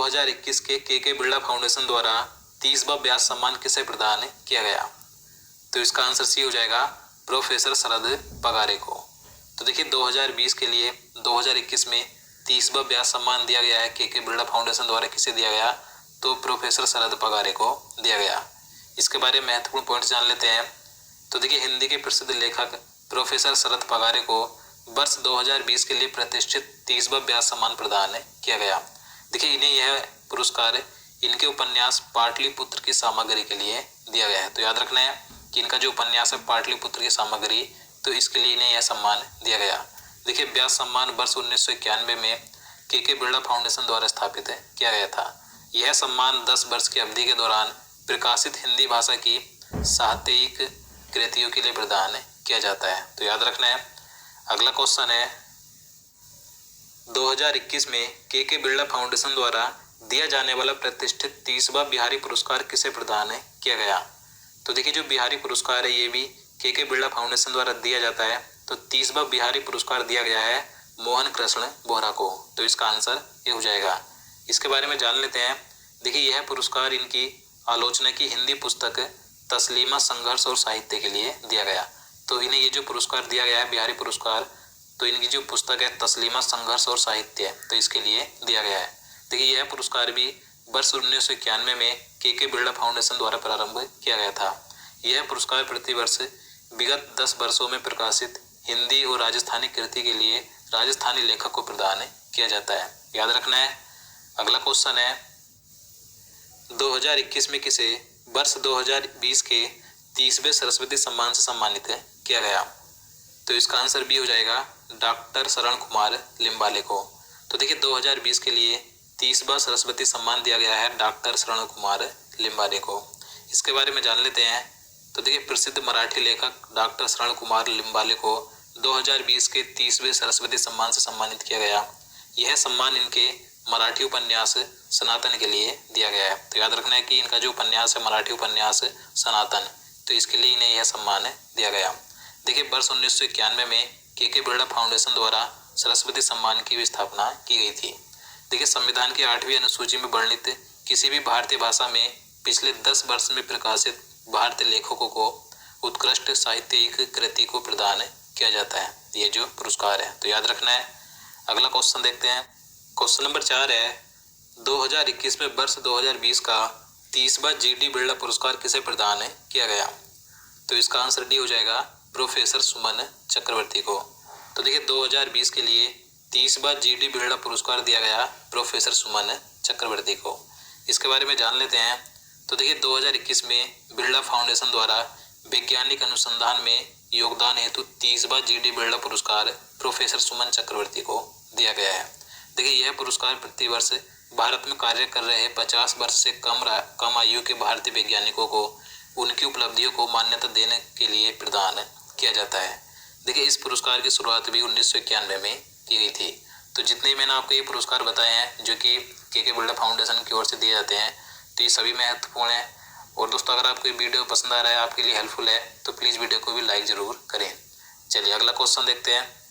2021 के के बिरला फाउंडेशन द्वारा 30वां व्यास सम्मान किसे प्रदान किया गया? तो इसका आंसर सी हो जाएगा, प्रोफेसर शरद पगारे को। तो देखिए 2020 के लिए 2021 में 30वां व्यास सम्मान दिया गया है के बिरला फाउंडेशन द्वारा। किसे दिया गया? तो प्रोफेसर शरद पगारे को दिया गया। इसके बारे में महत्वपूर्ण पॉइंट जान लेते हैं। तो देखिए हिंदी के प्रसिद्ध लेखक प्रोफेसर शरद पगारे को वर्ष 2020 के लिए प्रतिष्ठित 30वां व्यास सम्मान प्रदान किया गया। देखिए इन्हें यह पुरस्कार इनके उपन्यास पाटलिपुत्र की सामग्री के लिए दिया गया है। तो याद रखना है कि इनका जो उपन्यास है पाटलिपुत्र की सामग्री, तो इसके लिए इन्हें यह सम्मान दिया गया। देखिए व्यास सम्मान वर्ष 1991 में के बिरला फाउंडेशन द्वारा स्थापित किया गया था। यह सम्मान 10 वर्ष की अवधि के दौरान प्रकाशित हिंदी भाषा की साहित्यिक कृतियों के लिए प्रदान किया जाता है। तो याद रखना है। अगला क्वेश्चन है 2021 में के बिरला फाउंडेशन द्वारा दिया जाने वाला प्रतिष्ठित 30वां बिहारी पुरस्कार किसे प्रदान किया गया? तो देखिए जो बिहारी पुरस्कार है ये भी के बिरला फाउंडेशन द्वारा दिया जाता है। तो 30वां बिहारी पुरस्कार दिया गया है मोहन कृष्ण बोहरा को। तो इसका आंसर ये हो जाएगा। इसके बारे में जान लेते हैं। देखिए यह पुरस्कार इनकी आलोचना की हिंदी पुस्तक तस्लीमा संघर्ष और साहित्य के लिए दिया गया। तो इन्हें ये जो पुरस्कार दिया गया है बिहारी पुरस्कार, तो इनकी जो पुस्तक है तस्लीमा संघर्ष और साहित्य, तो इसके लिए दिया गया है। देखिए यह पुरस्कार भी वर्ष 1991 में के बिरला फाउंडेशन द्वारा प्रारंभ किया गया था। यह पुरस्कार प्रतिवर्ष विगत 10 वर्षों में प्रकाशित हिंदी और राजस्थानी कृति के लिए राजस्थानी लेखक को प्रदान किया जाता है। याद रखना है। अगला क्वेश्चन है 2021 में किसे वर्ष 2020 के 30वें सरस्वती सम्मान से सम्मानित किया गया? तो इसका आंसर भी हो जाएगा डॉक्टर शरण कुमार लिम्बाले को। तो देखिए 2020 के लिए 30वां सरस्वती सम्मान दिया गया है डॉक्टर शरण कुमार लिम्बाले को। इसके बारे में जान लेते हैं। तो देखिए प्रसिद्ध मराठी लेखक डॉक्टर शरण कुमार लिम्बाले को 2020 के 30वें सरस्वती सम्मान से सम्मानित किया गया। यह सम्मान इनके मराठी उपन्यास सनातन के लिए दिया गया है। तो याद रखना है कि इनका जो उपन्यास है मराठी उपन्यास सनातन, तो इसके लिए इन्हें यह सम्मान दिया गया। देखिए वर्ष 1991 में के बिरला फाउंडेशन द्वारा सरस्वती सम्मान की भी स्थापना की गई थी। देखिए संविधान की 8वीं अनुसूची में वर्णित किसी भी भारतीय भाषा में पिछले 10 वर्ष में प्रकाशित भारतीय लेखकों को उत्कृष्ट साहित्यिक कृति को प्रदान किया जाता है, ये जो पुरस्कार है। तो याद रखना है। अगला क्वेश्चन देखते हैं। क्वेश्चन नंबर 4 है 2021 में वर्ष 2020 का 30वां जी.डी. बिरला पुरस्कार किसे प्रदान किया गया? तो इसका आंसर डी हो जाएगा, प्रोफेसर सुमन चक्रवर्ती को। तो देखिए 2020 के लिए 30वां जी.डी. बिरला पुरस्कार दिया गया प्रोफेसर सुमन चक्रवर्ती को। इसके बारे में जान लेते हैं। तो देखिए 2021 में बिरला फाउंडेशन द्वारा वैज्ञानिक अनुसंधान में योगदान हेतु 30वां जी.डी. बिरला पुरस्कार प्रोफेसर सुमन चक्रवर्ती को दिया गया है। देखिए यह पुरस्कार प्रतिवर्ष भारत में कार्य कर रहे 50 वर्ष से कम आयु के भारतीय वैज्ञानिकों को उनकी उपलब्धियों को मान्यता देने के लिए प्रदान किया जाता है। देखिए इस पुरस्कार की शुरुआत भी 1991 में की गई थी। तो जितने मैंने आपको ये पुरस्कार बताए हैं जो कि के बिरला फाउंडेशन की ओर से दिए जाते हैं, तो ये सभी महत्वपूर्ण हैं। और दोस्तों अगर आपको ये वीडियो पसंद आ रहा है, आपके लिए हेल्पफुल है, तो प्लीज़ वीडियो को भी लाइक ज़रूर करें। चलिए अगला क्वेश्चन देखते हैं।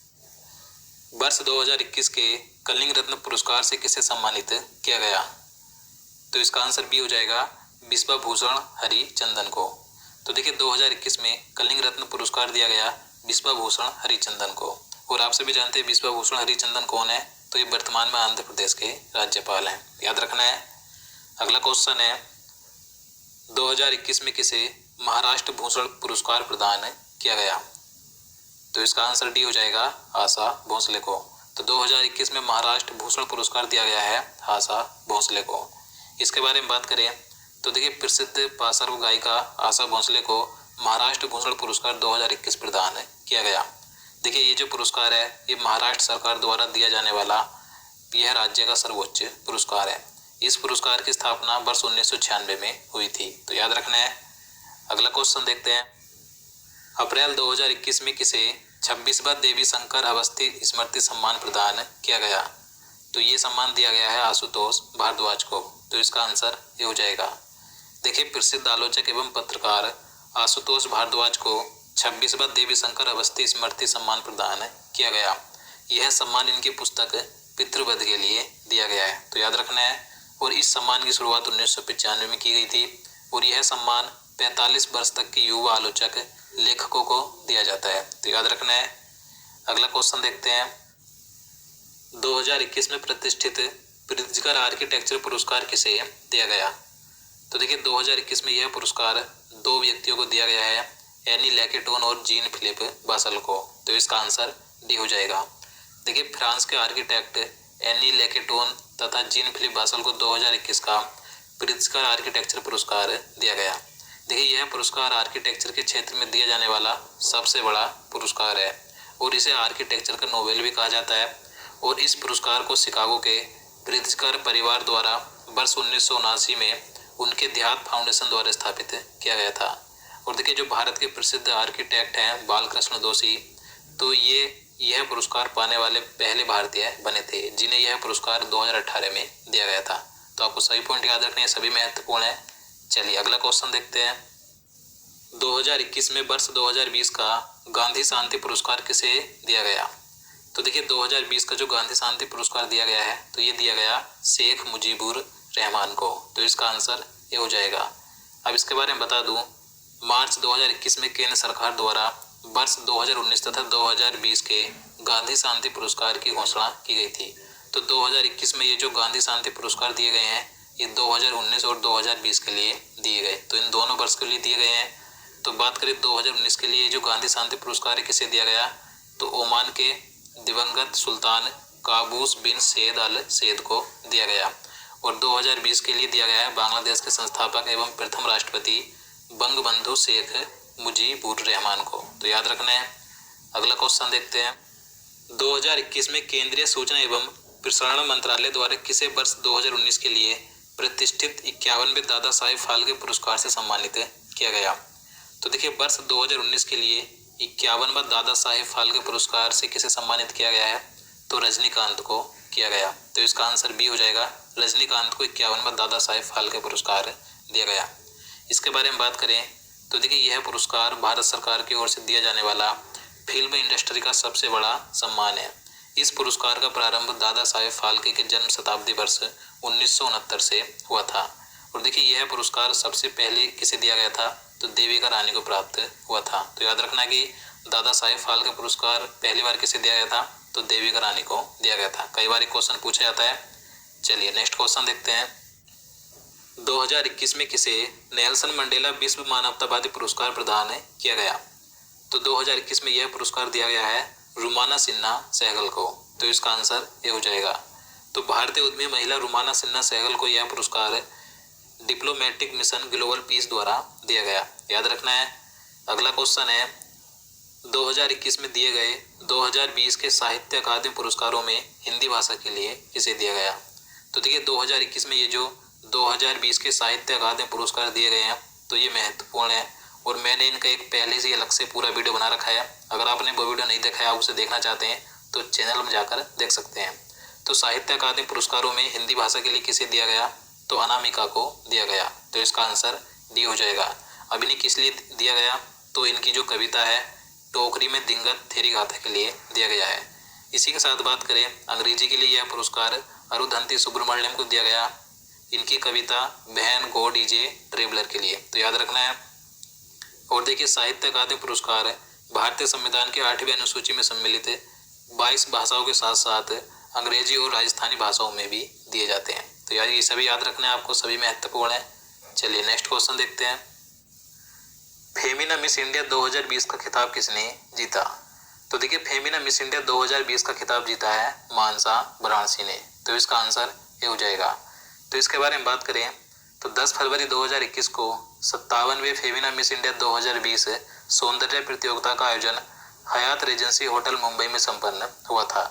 वर्ष 2021 के कलिंग रत्न पुरस्कार से किसे सम्मानित किया गया? तो इसका आंसर बी हो जाएगा, बिस्वा भूषण हरिचंदन को। तो देखिए 2021 में कलिंग रत्न पुरस्कार दिया गया बिस्वा भूषण हरिचंदन को। और आप सभी जानते हैं बिस्वा भूषण हरिचंदन कौन है? तो ये वर्तमान में आंध्र प्रदेश के राज्यपाल हैं, याद रखना है। अगला क्वेश्चन है 2021 में किसे महाराष्ट्र भूषण पुरस्कार प्रदान किया गया? तो इसका आंसर डी हो जाएगा, आशा भोसले को। तो 2021 में महाराष्ट्र भूषण पुरस्कार दिया गया है आशा भोसले को। इसके बारे में बात करें तो देखिए प्रसिद्ध पार्श्व गायिका आशा भोसले को महाराष्ट्र भूषण पुरस्कार 2021 प्रदान किया गया। देखिए ये जो पुरस्कार है ये महाराष्ट्र सरकार द्वारा दिया जाने वाला यह राज्य का सर्वोच्च पुरस्कार है। इस पुरस्कार की स्थापना वर्ष 1996 में हुई थी, तो याद रखना है। अगला क्वेश्चन देखते हैं। अप्रैल 2021 में किसे 26वां देवी शंकर अवस्थी स्मृति सम्मान प्रदान किया गया? तो ये सम्मान दिया गया है आशुतोष भारद्वाज को। तो इसका आंसर ये हो जाएगा। देखिए प्रसिद्ध आलोचक एवं पत्रकार आशुतोष भारद्वाज को 26वां देवी शंकर अवस्थी स्मृति सम्मान प्रदान किया गया। यह सम्मान इनकी पुस्तक पितृवध के लिए दिया गया है, तो याद रखना है। और इस सम्मान की शुरुआत 1995 में की गई थी और यह सम्मान 45 वर्ष तक के युवा आलोचक लेखकों को दिया जाता है। तो याद रखना है। अगला क्वेश्चन देखते हैं। 2021 में प्रतिष्ठित प्रित्जकर आर्किटेक्चर पुरस्कार किसे दिया गया? तो देखिए 2021 में यह पुरस्कार दो व्यक्तियों को दिया गया है, एनी लैकेटोन और जीन फिलिप बासल को। तो इसका आंसर डी हो जाएगा। देखिए फ्रांस के आर्किटेक्ट एनी लैकेटोन तथा जीन फिलिप बासल को 2021 का प्रित्जकर आर्किटेक्चर पुरस्कार दिया गया। देखिए यह पुरस्कार आर्किटेक्चर के क्षेत्र में दिया जाने वाला सबसे बड़ा पुरस्कार है और इसे आर्किटेक्चर का नोबेल भी कहा जाता है। और इस पुरस्कार को शिकागो के प्रित्जकर परिवार द्वारा वर्ष 1979 में उनके देहात फाउंडेशन द्वारा स्थापित किया गया था। और देखिए जो भारत के प्रसिद्ध आर्किटेक्ट हैं बालकृष्ण दोषी, तो यह पुरस्कार पाने वाले पहले भारतीय बने थे जिन्हें यह पुरस्कार 2018 में दिया गया था। तो आपको सभी पॉइंट याद रखने हैं, सभी महत्वपूर्ण है। चलिए अगला क्वेश्चन देखते हैं। 2021 में वर्ष 2020 का गांधी शांति पुरस्कार किसे दिया गया? तो देखिए 2020 का जो गांधी शांति पुरस्कार दिया गया है तो ये दिया गया शेख मुजीबुर रहमान को। तो इसका आंसर ये हो जाएगा। अब इसके बारे में बता दूं, मार्च 2021 में केंद्र सरकार द्वारा वर्ष 2019 तथा 2020 के गांधी शांति पुरस्कार की घोषणा की गई थी। तो 2021 में ये जो गांधी शांति पुरस्कार दिए गए हैं ये 2019 और 2020 के लिए दिए गए, तो इन दोनों वर्ष के लिए दिए गए हैं। तो बात करें 2019 के लिए जो गांधी शांति पुरस्कार किसे दिया गया, तो ओमान के दिवंगत सुल्तान काबूस बिन सैद अल सैद को दिया गया। और 2020 के लिए दिया गया है बांग्लादेश के संस्थापक एवं प्रथम राष्ट्रपति बंगबंधु शेख मुजीबुर रहमान को। तो याद रखना है। अगला क्वेश्चन देखते हैं। 2021 में केंद्रीय सूचना एवं प्रसारण मंत्रालय द्वारा किसे वर्ष 2019 के लिए प्रतिष्ठित 51वें दादा साहेब फाल्के पुरस्कार से सम्मानित किया गया? तो देखिए वर्ष 2019 के लिए 51वां दादा साहेब फाल्के पुरस्कार से किसे सम्मानित किया गया है, तो रजनीकांत को किया गया। तो इसका आंसर बी हो जाएगा। रजनीकांत को 51वां दादा साहेब फाल्के पुरस्कार दिया गया। इसके बारे में बात करें तो देखिए यह पुरस्कार भारत सरकार की ओर से दिया जाने वाला फिल्म इंडस्ट्री का सबसे बड़ा सम्मान है। इस पुरस्कार का प्रारंभ दादा साहेब फाल्के के जन्म शताब्दी वर्ष 1969 से हुआ था। और देखिए यह पुरस्कार सबसे पहले किसे दिया गया था, तो देविका रानी को प्राप्त हुआ था। तो याद रखना कि दादा साहेब फाल्के पुरस्कार पहली बार किसे दिया गया था, तो देविका रानी को दिया गया था। कई बार क्वेश्चन पूछा जाता है। चलिए नेक्स्ट क्वेश्चन देखते हैं। 2021 में किसे नेल्सन मंडेला विश्व मानवतावादी पुरस्कार प्रदान किया गया? तो 2021 में यह पुरस्कार दिया गया है रुमाना सिन्हा सहगल को। तो इसका आंसर ये हो जाएगा। तो भारतीय उद्यमी महिला रुमाना सिन्हा सहगल को यह पुरस्कार डिप्लोमेटिक मिशन ग्लोबल पीस द्वारा दिया गया। याद रखना है। अगला क्वेश्चन है 2021 में दिए गए 2020 के साहित्य अकादमी पुरस्कारों में हिंदी भाषा के लिए किसे दिया गया? तो देखिए 2021 में ये जो 2020 के साहित्य अकादमी पुरस्कार दिए गए हैं तो ये महत्वपूर्ण है और मैंने इनका एक पहले से अलग से पूरा वीडियो बना रखा है। अगर आपने वो वीडियो नहीं देखा है, आप उसे देखना चाहते हैं तो चैनल में जाकर देख सकते हैं। तो साहित्य अकादमी पुरस्कारों में हिंदी भाषा के लिए किसे दिया गया, तो अनामिका को दिया गया। तो इसका आंसर डी हो जाएगा। अब इन्हें किस लिए दिया गया, तो इनकी जो कविता है टोकरी में दिंगत थेरी गाथा के लिए दिया गया है। इसी के साथ बात करें अंग्रेजी के लिए यह पुरस्कार अरुंधति सुब्रमण्यम को दिया गया, इनकी कविता बहन गॉड इज ए ट्रेवलर के लिए। तो याद रखना है। और देखिए साहित्य अकादमी पुरस्कार भारतीय संविधान के 8वीं अनुसूची में सम्मिलित 22 भाषाओं के साथ साथ अंग्रेजी और राजस्थानी भाषाओं में भी दिए जाते हैं। तो यार ये सभी याद रखना है आपको, सभी महत्वपूर्ण है। चलिए नेक्स्ट क्वेश्चन देखते हैं। फेमिना मिस इंडिया 2020 का खिताब किसने जीता? तो देखिए फेमिना मिस इंडिया 2020 का खिताब जीता है मानसा वाराणसी ने। तो इसका आंसर ये हो जाएगा। तो इसके बारे में बात करें तो 10 फरवरी 2021 को 57वें फेमिना मिस इंडिया 2020 सौंदर्य प्रतियोगिता का आयोजन हयात रेजेंसी होटल मुंबई में संपन्न हुआ था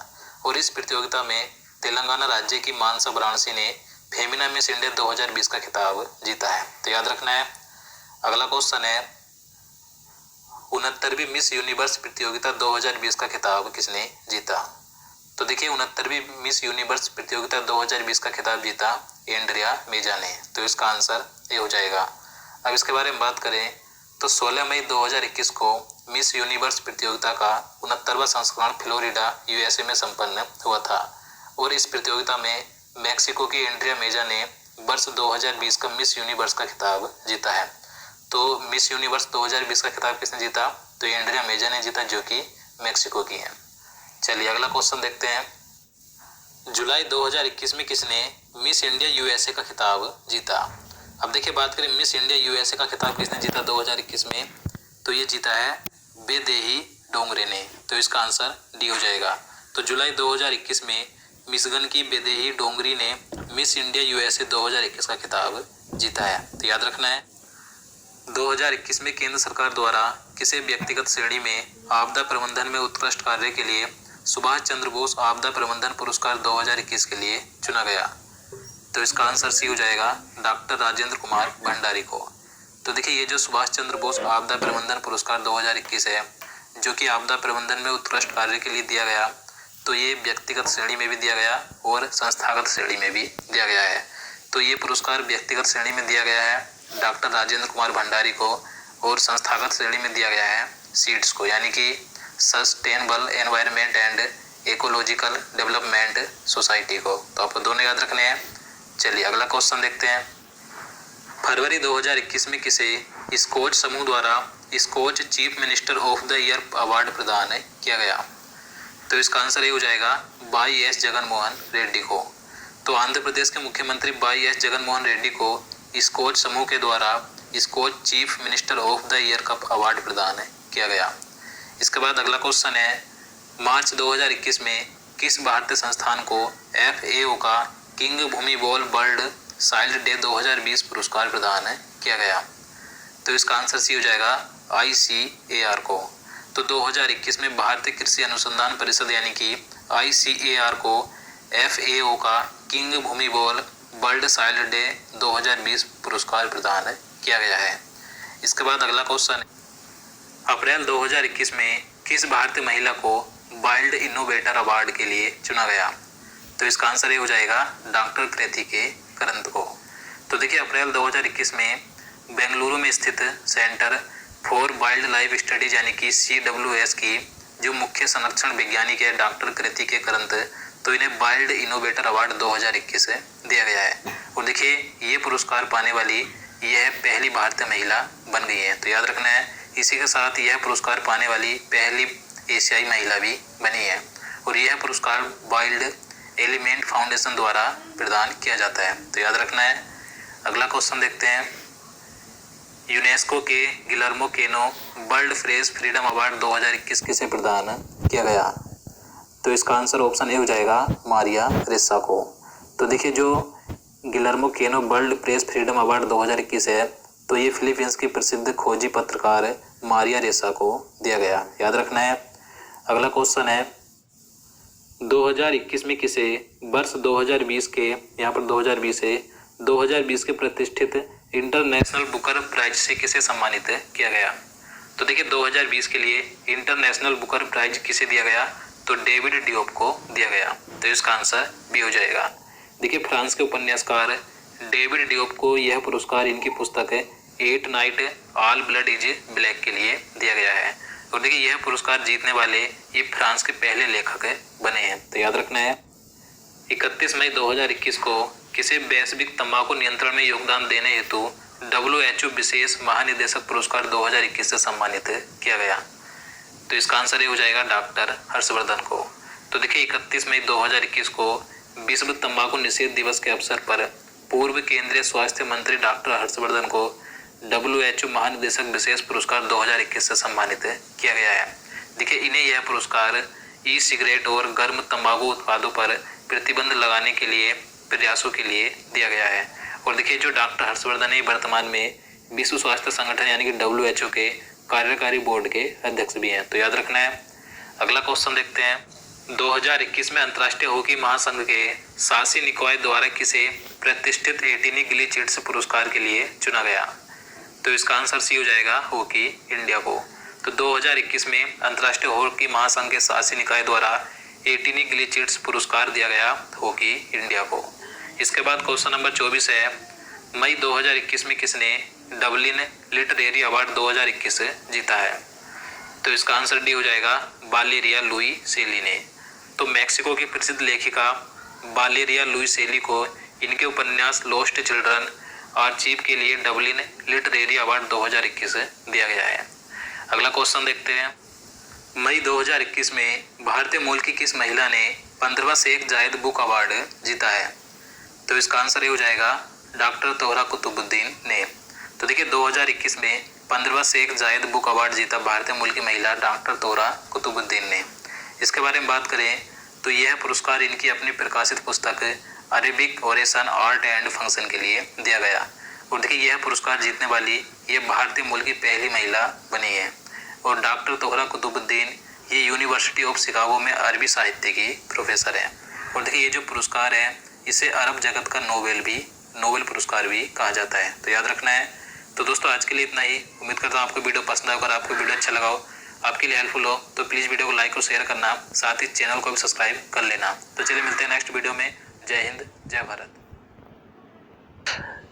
और इस प्रतियोगिता में तेलंगाना राज्य की मानसा वाराणसी ने फेमिना मिस इंडिया 2020 का खिताब जीता है। तो याद रखना है। अगला क्वेश्चन है 69वीं मिस यूनिवर्स प्रतियोगिता 2020 का खिताब किसने जीता? तो देखिए 69वीं मिस यूनिवर्स प्रतियोगिता 2020 का खिताब जीता एंड्रिया मेजा ने। तो इसका आंसर ये हो जाएगा। अब इसके बारे में बात करें तो 16 मई 2021 को मिस यूनिवर्स प्रतियोगिता का 69वां संस्करण फ्लोरिडा यूएसए में संपन्न हुआ था और इस प्रतियोगिता में मैक्सिको की एंड्रिया मेजा ने वर्ष 2020 का मिस यूनिवर्स का खिताब जीता है। तो मिस यूनिवर्स 2020 का खिताब किसने जीता? तो एंड्रिया मेजा ने जीता, जो कि मैक्सिको की है। चलिए अगला क्वेश्चन देखते हैं। जुलाई 2021 में किसने मिस इंडिया यूएसए का खिताब जीता? अब देखिए, बात करें मिस इंडिया यूएसए का खिताब किसने जीता 2021 में, तो ये जीता है बेदेही डोंगरे ने। तो इसका आंसर डी हो जाएगा। तो जुलाई 2021 में मिशिगन की बेदेही डोंगरी ने मिस इंडिया यूएसए 2021 का खिताब जीता है। तो याद रखना है, 2021 में केंद्र सरकार द्वारा किसे व्यक्तिगत श्रेणी में आपदा प्रबंधन में उत्कृष्ट कार्य के लिए सुभाष चंद्र बोस आपदा प्रबंधन पुरस्कार 2021 के लिए चुना गया? तो इसका आंसर सी हो जाएगा, डॉक्टर राजेंद्र कुमार भंडारी को। तो देखिए, ये जो सुभाष चंद्र बोस आपदा प्रबंधन पुरस्कार 2021 है, जो कि आपदा प्रबंधन में उत्कृष्ट कार्य के लिए दिया गया, तो ये व्यक्तिगत श्रेणी में भी दिया गया और संस्थागत श्रेणी में भी दिया गया है। तो ये पुरस्कार व्यक्तिगत श्रेणी में दिया गया है डॉक्टर राजेंद्र कुमार भंडारी को, और संस्थागत श्रेणी में दिया गया है सीड्स को, यानी कि sustainable environment and ecological development society को। तो आपको दोनों याद रखने हैं। चलिए अगला क्वेश्चन देखते हैं। फरवरी 2021 में किसे स्कॉच समूह द्वारा Skoch chief minister of the year award प्रदान किया गया? तो इसका आंसर ये हो जाएगा, वाई एस जगनमोहन रेड्डी को। तो आंध्र प्रदेश के मुख्यमंत्री वाई एस जगनमोहन रेड्डी को स्कॉच समूह के द्वारा Skoch chief minister of the year का अवार्ड प्रदान किया गया। इसके बाद अगला क्वेश्चन है, मार्च 2021 में किस भारतीय संस्थान को FAO का किंग भूमि बॉल बर्ड साइल्ड डे 2020 पुरस्कार प्रदान किया गया? तो इसका आंसर सी हो जाएगा, ICAR को। तो 2021 में भारतीय कृषि अनुसंधान परिषद यानी कि ICAR को FAO का किंग भूमि बॉल बर्ड साइल्ड डे 2020 पुरस्कार प्रदान किया गया है। इसके बाद अगला क्वेश्चन, अप्रैल 2021 में किस भारतीय महिला को वाइल्ड इनोवेटर अवार्ड के लिए चुना गया? तो इसका आंसर ये हो जाएगा, डॉक्टर कृति के करंत को। तो देखिए, अप्रैल 2021 में बेंगलुरु में स्थित centre for wild life studies यानी कि CWS की जो मुख्य संरक्षण वैज्ञानिक है डॉक्टर कृति के करंत, तो इन्हें वाइल्ड इनोवेटर अवार्ड 2021 दिया गया है। और देखिए, ये पुरस्कार पाने वाली यह पहली भारतीय महिला बन गई है। तो याद रखना है, इसी के साथ यह पुरस्कार पाने वाली पहली एशियाई महिला भी बनी है। और यह पुरस्कार वाइल्ड एलिमेंट फाउंडेशन द्वारा प्रदान किया जाता है। तो याद रखना है। अगला क्वेश्चन देखते हैं, यूनेस्को के गिलर्मो केनो वर्ल्ड प्रेस फ्रीडम अवार्ड 2021 किसे प्रदान किया गया? तो इसका आंसर ऑप्शन ए हो जाएगा, मारिया रेसा को। तो देखिए, जो गिलर्मो केनो वर्ल्ड प्रेस फ्रीडम अवार्ड 2021 है, तो ये फिलीपींस की प्रसिद्ध खोजी पत्रकार मारिया रेसा को दिया गया। याद रखना है। अगला क्वेश्चन है, 2021 में किसे वर्ष 2020 के, यहाँ पर 2020 है, 2020 के प्रतिष्ठित इंटरनेशनल बुकर प्राइज से किसे सम्मानित किया गया? तो देखिए, 2020 के लिए इंटरनेशनल बुकर प्राइज किसे दिया गया? तो डेविड डियोप को दिया गया। तो इसका आंसर बी हो जाएगा। देखिए, फ्रांस के उपन्यासकार डेविड डियोप को यह पुरस्कार इनकी पुस्तक 8 night all blood is black के लिए दिया गया है। और देखिए, यह पुरस्कार जीतने वाले ये फ्रांस के पहले लेखक बने हैं। तो याद रखना है। 31 मई 2021 को किसे वैश्विक तंबाकू नियंत्रण में योगदान देने हेतु WHO विशेष महानिदेशक पुरस्कार 2021 से सम्मानित किया गया? तो इसका आंसर ये हो जाएगा, डॉक्टर हर्षवर्धन को। तो देखिए, 31 मई 2021 को विश्व तंबाकू निषेध दिवस के अवसर पर पूर्व केंद्रीय स्वास्थ्य मंत्री डॉक्टर हर्षवर्धन को WHO महानिदेशक विशेष पुरस्कार 2021 से सम्मानित किया गया है। देखिए, इन्हें यह पुरस्कार ई सिगरेट और गर्म तंबाकू उत्पादों पर प्रतिबंध लगाने के लिए प्रयासों के लिए दिया गया है। और देखिए, जो डॉक्टर हर्षवर्धन वर्तमान में विश्व स्वास्थ्य संगठन यानी कि WHO के कार्यकारी बोर्ड के अध्यक्ष भी हैं। तो याद रखना है। अगला क्वेश्चन देखते हैं, 2021 में अंतर्राष्ट्रीय हॉकी महासंघ के सासी निकाय द्वारा किसे प्रतिष्ठित एटिनी गिलिचिट्स पुरस्कार के लिए चुना गया? तो इसका आंसर सी हो जाएगा, हॉकी इंडिया को। तो 2021 में अंतर्राष्ट्रीय हॉकी महासंघ के शासी निकाय द्वारा एटिनी गिलिचिट्स पुरस्कार दिया गया हॉकी इंडिया को। इसके बाद क्वेश्चन नंबर 24 है, मई 2021 में किसने डबलिन लिटरेरी अवार्ड 2021 जीता है? तो इसका आंसर डी हो जाएगा, वालेरिया लुई सेली ने। तो मैक्सिको की प्रसिद्ध लेखिका वालेरिया लुइस शेली को इनके उपन्यास लॉस्ट चिल्ड्रन आर्चीव के लिए डबलिन लिटरेरी अवार्ड 2021 दिया गया है। अगला क्वेश्चन देखते हैं। मई 2021 में भारतीय मूल की किस महिला ने 15वां शेख जायद बुक अवार्ड जीता है? तो इसका आंसर ये हो जाएगा डॉक्टर तोहरा कुतुबुद्दीन ने। तो देखिए 2021 में 15वां शेख जायद बुक अवार्ड जीता भारतीय मूल की महिला डॉक्टर तोहरा कुतुबुद्दीन ने। इसके बारे में बात करें तो यह पुरस्कार इनकी अपनी प्रकाशित पुस्तक Arabic oration art and function के लिए दिया गया। और देखिए यह पुरस्कार जीतने वाली ये भारतीय मूल की पहली महिला बनी है। और डॉक्टर तोहरा कुतुबुद्दीन ये यूनिवर्सिटी ऑफ शिकागो में अरबी साहित्य की प्रोफेसर हैं। और देखिए ये जो पुरस्कार है इसे अरब जगत का नोबेल पुरस्कार भी कहा जाता है, तो याद रखना है। तो दोस्तों आज के लिए इतना ही। उम्मीद करता हूँ आपको वीडियो पसंद आएगा। अगर आपको वीडियो अच्छा लगा हो, आपके लिए हेल्पफुल हो, तो प्लीज़ वीडियो को लाइक और शेयर करना, साथ ही चैनल को भी सब्सक्राइब कर लेना। तो चलिए मिलते हैं नेक्स्ट वीडियो में। जय हिंद, जय भारत।